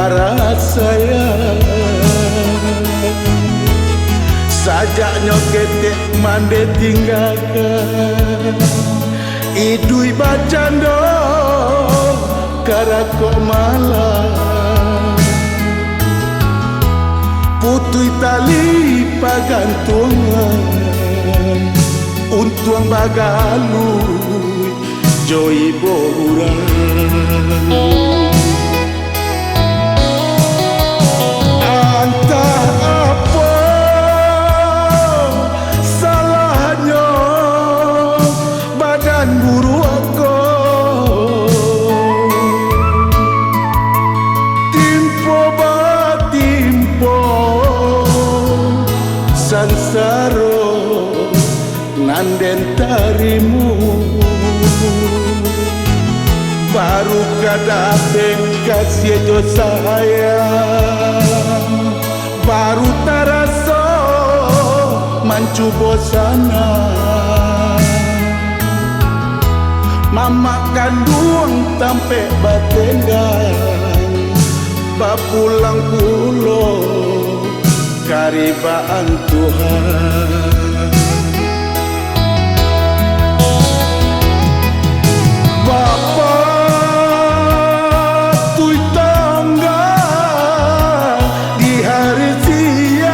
para sayang. Sajaknya ketek mande tinggalkan idui bacando karakok malam. Putui tali pagantungan untuang bagalui joi borang. Sansaro nanden tarimu baru kadape kasih jo sayang baru taraso mancu bosana mama kandung tampe batengan bapulang pulau karibaan Tuhan. Bapa tui tangga di hari siang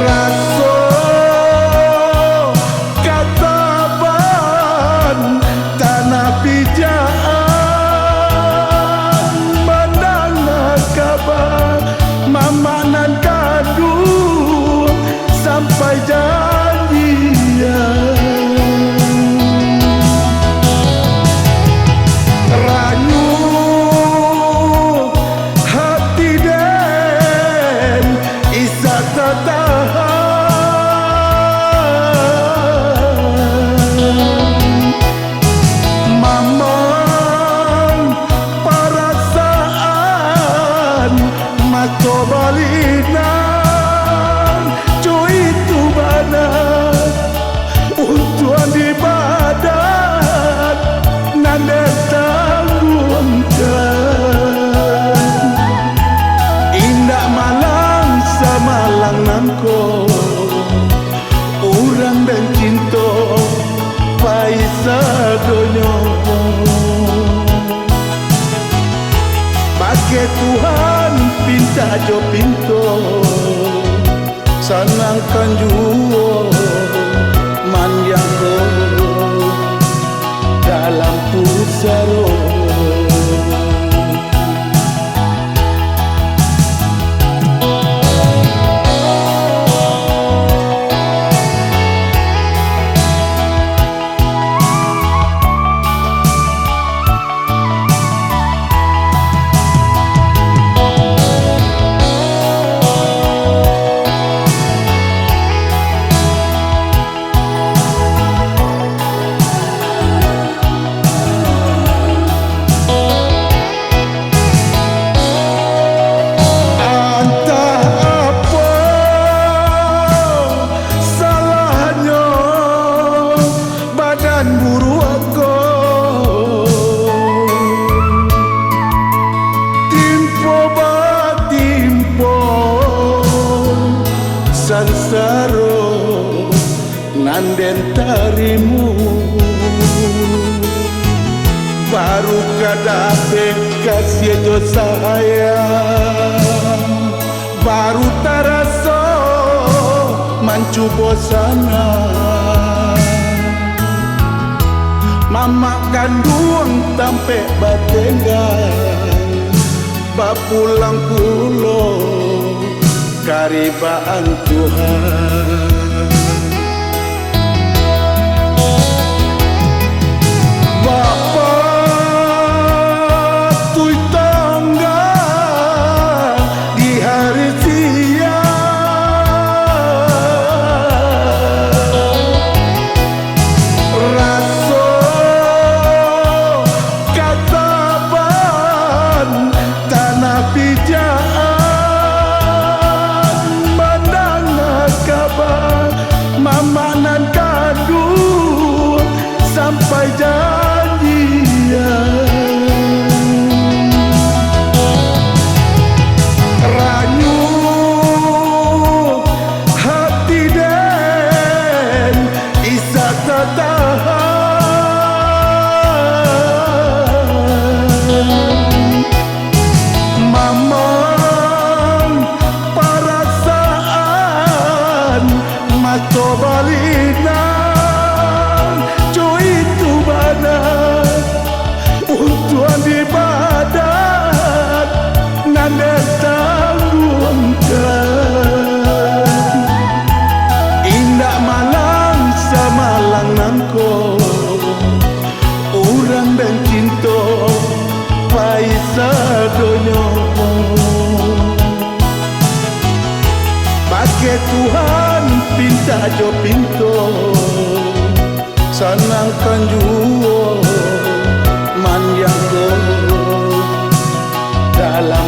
raso kataban tanah pijaan mamanan kandung sampai janjian ranyu hati den isa tahan mamang perasaan mato balinan cuy tu badan untuan di badan nanda tanggungan indah malang samalang nangko urang dan cinta paisa donyo pakai Tuhan pinta jo pinto sanangkan juo manjang ko dalam pusaro. Sansaro nanden tarimu baru kadape kasih jo sayang baru taraso mancu bosana mama kandung tampe batengan bapulang pulau karibaan Tuhan. Bapa tui tangga di hari siang raso kataban tanah pijaan kabar balinan cuy itu badan untuk ibadat nanda tanggungan indah malang samalang nangko urang dan cinta paisa donyo pakai Tuhan pinta jo pinto sanangkan juo man yang dalam